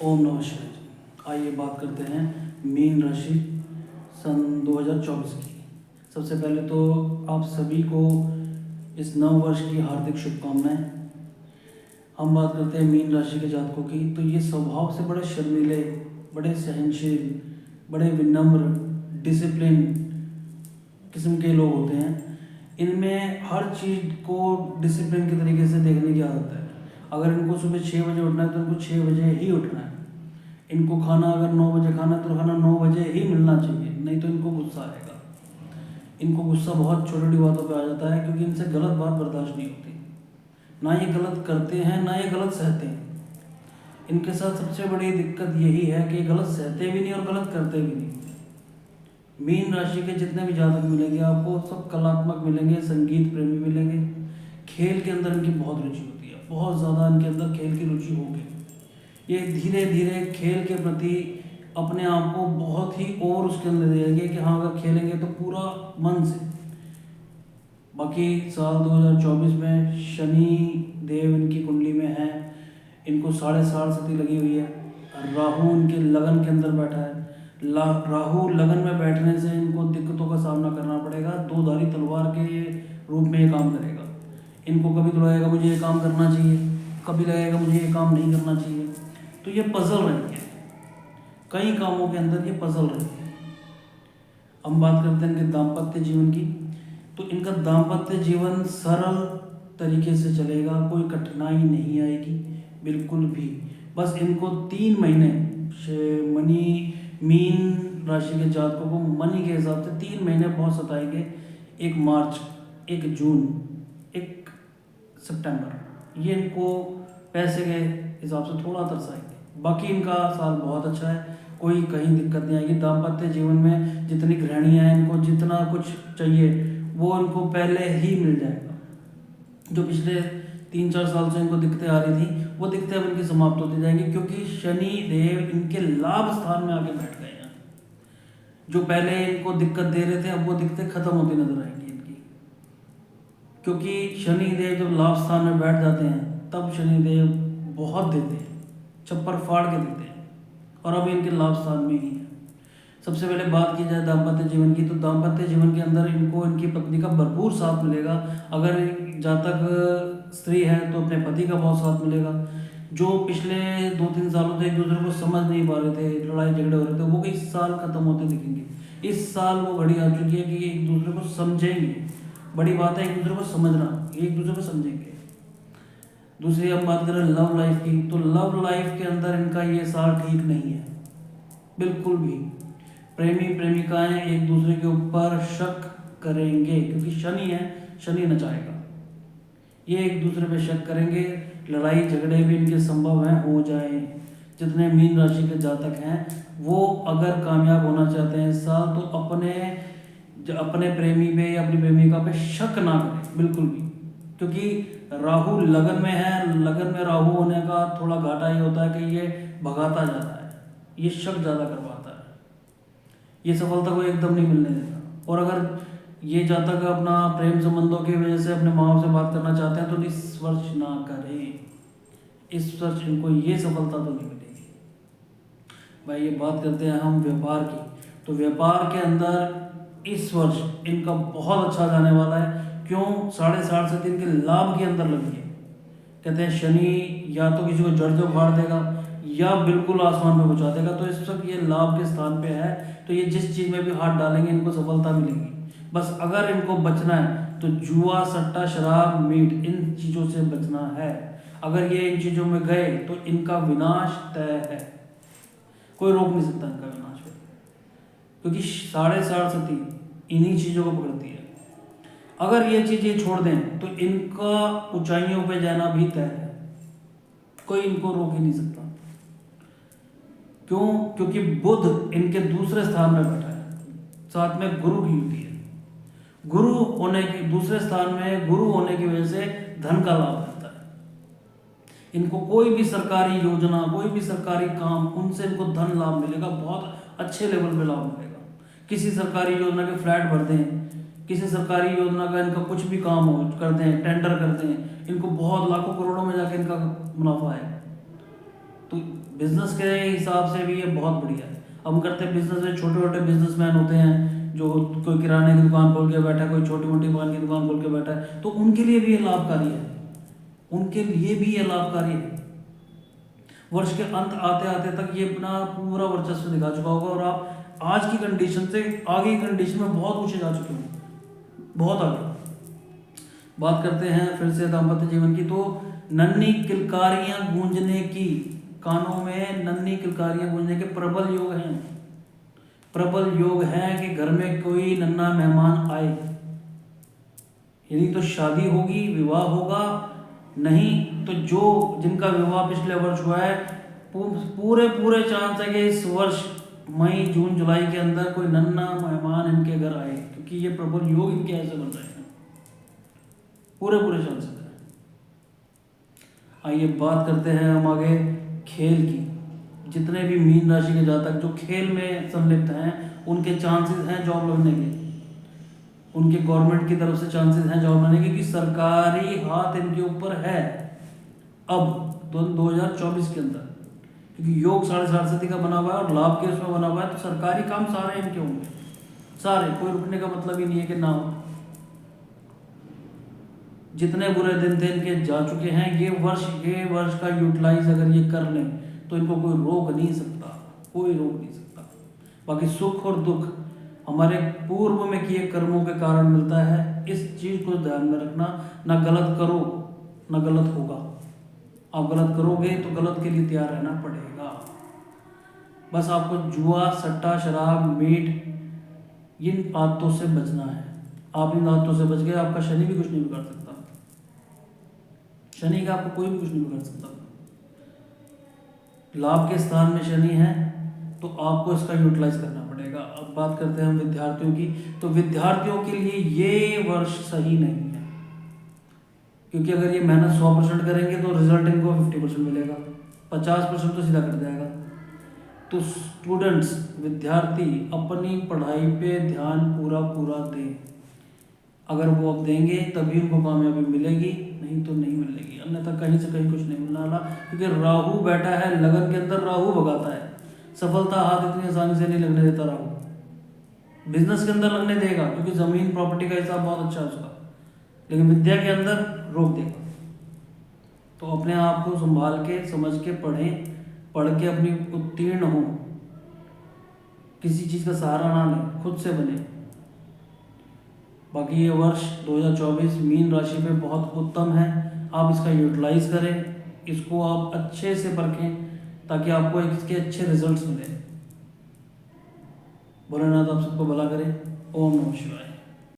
ओम नमः शिवाय जी। आइए बात करते हैं मीन राशि सन 2024 की। सबसे पहले तो आप सभी को इस नव वर्ष की हार्दिक शुभकामनाएं। हम बात करते हैं मीन राशि के जातकों की, तो ये स्वभाव से बड़े शर्मीले, बड़े सहनशील, बड़े विनम्र, डिसिप्लिन किस्म के लोग होते हैं। इनमें हर चीज़ को डिसिप्लिन के तरीके से देखने की आदत है। अगर इनको सुबह 6 बजे उठना है तो इनको 6 बजे ही उठना है। इनको खाना अगर 9 बजे खाना है तो खाना 9 बजे ही मिलना चाहिए, नहीं तो इनको गुस्सा आएगा। इनको गुस्सा बहुत छोटी छोटी बातों पे आ जाता है, क्योंकि इनसे गलत बात बर्दाश्त नहीं होती। ना ये गलत करते हैं, ना ये गलत सहते हैं। इनके साथ सबसे बड़ी दिक्कत यही है कि ये गलत सहते भी नहीं और गलत करते भी नहीं। मीन राशि के जितने भी जातक मिलेंगे आपको, सब कलात्मक मिलेंगे, संगीत प्रेमी मिलेंगे। खेल के अंदर इनकी बहुत रुचि होती है, बहुत ज़्यादा इनके अंदर खेल की रुचि होगी। ये धीरे धीरे खेल के प्रति अपने आप को बहुत ही और उसके अंदर देंगे कि हाँ, अगर खेलेंगे तो पूरा मन से। बाकी साल 2024 में शनि देव इनकी कुंडली में है, इनको 7.5 लगी हुई है। राहु इनके लगन के अंदर बैठा है। राहु लगन में बैठने से इनको दिक्कतों का सामना करना पड़ेगा। दो धारी तलवार के रूप में ये काम करेगा। इनको कभी तो लगेगा मुझे ये काम करना चाहिए, कभी लगेगा मुझे ये काम नहीं करना चाहिए। तो ये पजल रहेंगे, कई कामों के अंदर ये पजल रहेंगे। हम बात करते हैं इनके दाम्पत्य जीवन की, तो इनका दाम्पत्य जीवन सरल तरीके से चलेगा, कोई कठिनाई नहीं आएगी बिल्कुल भी। बस इनको 3 महीने मनी मीन राशि के जातकों को मनी के हिसाब से 3 महीने बहुत सताएंगे। 1 मार्च, 1 जून, 1 सितंबर, ये इनको पैसे के हिसाब से थोड़ा तरसाएंगे। बाकी इनका साल बहुत अच्छा है, कोई कहीं दिक्कत नहीं आएगी। दाम्पत्य जीवन में जितनी गृहणियाँ हैं, इनको जितना कुछ चाहिए वो इनको पहले ही मिल जाएगा। जो पिछले 3-4 साल से इनको दिक्कतें आ रही थी, वो दिक्कतें अब इनकी समाप्त होती जाएंगी, क्योंकि शनि देव इनके लाभ स्थान में आके बैठ गए हैं। जो पहले इनको दिक्कत दे रहे थे, अब वो दिक्कतें खत्म होती नजर आएंगी इनकी, क्योंकि शनि देव जब लाभ स्थान में बैठ जाते हैं तब शनि देव बहुत देते हैं, छप्पर फाड़ के देते हैं। और अब इनके लाभ स्थान में ही है। सबसे पहले बात की जाए दाम्पत्य जीवन की, तो दाम्पत्य जीवन के अंदर इनको इनकी पत्नी का भरपूर साथ मिलेगा। अगर जातक स्त्री है तो अपने पति का बहुत साथ मिलेगा। जो पिछले 2-3 सालों से एक दूसरे को समझ नहीं पा रहे थे, लड़ाई झगड़े हो रहे थे, वो इस साल खत्म होते दिखेंगे। इस साल वो घड़ी आ चुकी है कि एक दूसरे को समझेंगे। बड़ी बात है एक दूसरे को समझना, एक दूसरे को समझेंगे। दूसरी हम बात करें लव लाइफ की, तो लव लाइफ के अंदर इनका ये साल ठीक नहीं है बिल्कुल भी। प्रेमी प्रेमिकाएं एक दूसरे के ऊपर शक करेंगे, क्योंकि शनि है, शनि नचाएगा। ये एक दूसरे पे शक करेंगे, लड़ाई झगड़े भी इनके संभव हैं, हो जाए। जितने मीन राशि के जातक हैं वो अगर कामयाब होना चाहते हैं इस साल, तो अपने प्रेमी पे या अपनी प्रेमिका पे शक ना करें बिल्कुल भी, क्योंकि राहु लगन में है। लगन में राहु होने का थोड़ा घाटा ये होता है कि ये भगाता जाता है, ये शक ज़्यादा करवाता है, ये सफलता को एकदम नहीं मिलने देता। और अगर ये जातक अपना प्रेम संबंधों की वजह से अपने माँ बाप से बात करना चाहते हैं तो इस वर्ष ना करें। इस वर्ष इनको ये सफलता तो नहीं मिलेगी। भाई ये बात करते हैं हम व्यापार की, तो व्यापार के अंदर इस वर्ष इनका बहुत अच्छा जाने वाला है। क्यों? 7.5 इनके लाभ के अंदर लगी है। कहते हैं शनि या तो किसी को जड़ जो फाड़ देगा या बिल्कुल आसमान में पहुंचा देगा। तो इस वक्त ये लाभ के स्थान पे है, तो ये जिस चीज़ में भी हाथ डालेंगे इनको सफलता मिलेगी। बस अगर इनको बचना है तो जुआ, सट्टा, शराब, मीट, इन चीज़ों से बचना है। अगर ये इन चीज़ों में गए तो इनका विनाश तय है, कोई रोक नहीं सकता इनका विनाश है, क्योंकि 7.5 इन्हीं चीज़ों को पकड़ती है। अगर ये चीज़ ये छोड़ दें तो इनका ऊंचाइयों पे जाना भी तय है, कोई इनको रोक ही नहीं सकता। क्यों? क्योंकि बुध इनके दूसरे स्थान में बैठा है, साथ में गुरु की युति है। गुरु होने के दूसरे स्थान में गुरु होने की वजह से धन का लाभ मिलता है। इनको कोई भी सरकारी योजना, कोई भी सरकारी काम, उनसे इनको धन लाभ मिलेगा, बहुत अच्छे लेवल पे लाभ मिलेगा। किसी सरकारी योजना के फ्लैट भरते हैं, किसी सरकारी योजना का इनका कुछ भी काम हो करते हैं, टेंडर करते हैं, इनको बहुत लाखों करोड़ों में जाके इनका मुनाफा है। तो बिजनेस के हिसाब से भी ये बहुत बढ़िया है। हम करते हैं बिजनेस में, छोटे छोटे बिजनेसमैन होते हैं जो कोई किराने की दुकान खोल के बैठा है, कोई छोटी मोटी पान की दुकान खोल के बैठा है, तो उनके लिए भी ये लाभकारी है, उनके लिए भी ये लाभकारी है। वर्ष के अंत आते आते तक ये अपना पूरा वर्चस्व दिखा चुका होगा और आप आज की कंडीशन से आगे की कंडीशन में बहुत ऊंचे जा चुके हो, बहुत आगे। बात करते हैं फिर से दाम्पत्य जीवन की, तो नन्ही किलकारियां गूंजने की, कानों में नन्ही किलकारियां गूंजने के प्रबल योग हैं। प्रबल योग है कि घर में कोई नन्हा मेहमान आए, यदि तो शादी होगी, विवाह होगा, नहीं तो जो जिनका विवाह पिछले वर्ष हुआ है, पूरे पूरे चांस है कि इस वर्ष मई जून जुलाई के अंदर कोई नन्हा मेहमान इनके घर आए, क्योंकि ये प्रबल योग इनके ऐसे बन रहे हैं, पूरे पूरे चांस है। आइए बात करते हैं हम आगे खेल की। जितने भी मीन राशि के जातक जो खेल में संलिप्त हैं, उनके चांसेस हैं जॉब लगने के, उनके गवर्नमेंट की तरफ से चांसेस हैं जॉब लगने के, कि सरकारी हाथ इनके ऊपर है अब 2024 के अंदर, क्योंकि योग सरस्वती का बना हुआ है और लाभ के उसमें बना हुआ है, तो सरकारी काम सारे इनके होंगे, सारे, कोई रुकने का मतलब ही नहीं है कि ना हो। जितने बुरे दिन थे इनके जा चुके हैं, ये वर्ष का यूटिलाइज अगर ये कर लें तो इनको कोई रोक नहीं सकता, कोई रोक नहीं सकता। बाकी सुख और दुख हमारे पूर्व में किए कर्मों के कारण मिलता है, इस चीज़ को ध्यान में रखना। ना गलत करो ना गलत होगा, आप गलत करोगे तो गलत के लिए तैयार रहना पड़ेगा। बस आपको जुआ, सट्टा, शराब, मीट, इन आदतों से बचना है। आप इन आदतों से बच गए, आपका शनि भी कुछ नहीं बिगाड़ सकता, शनि का आपको कोई भी कुछ नहीं बिगाड़ सकता। लाभ के स्थान में शनि है तो आपको इसका यूटिलाइज करना पड़ेगा। अब बात करते हैं हम विद्यार्थियों की, तो विद्यार्थियों के लिए ये वर्ष सही नहीं है, क्योंकि अगर ये मेहनत 100% करेंगे तो रिजल्ट इनको 50% मिलेगा, 50% तो सीधा कर जाएगा। तो स्टूडेंट्स, विद्यार्थी अपनी पढ़ाई पे ध्यान पूरा पूरा दें। अगर वो अब देंगे तभी उनको कामयाबी मिलेगी, नहीं तो नहीं मिलेगी, अन्यथा कहीं से कहीं कुछ नहीं मिलने वाला, क्योंकि राहु बैठा है लगन के अंदर, राहु भगाता है, सफलता हाथ इतनी आसानी से नहीं लगने देता राहु। बिजनेस के अंदर लगने देगा क्योंकि जमीन प्रॉपर्टी का हिसाब बहुत अच्छा है उसका, लेकिन विद्या के अंदर रोक देगा। तो अपने आप को संभाल के समझ के पढ़ें, पढ़ के अपनी उत्तीर्ण हो, किसी चीज़ का सहारा ना लें, खुद से बने। बाकी ये वर्ष 2024 मीन राशि पे बहुत उत्तम है, आप इसका यूटिलाइज करें, इसको आप अच्छे से परखें ताकि आपको इसके अच्छे रिजल्ट्स मिलें। भोलेनाथ आप सबको भला करें। ओम नमः शिवाय।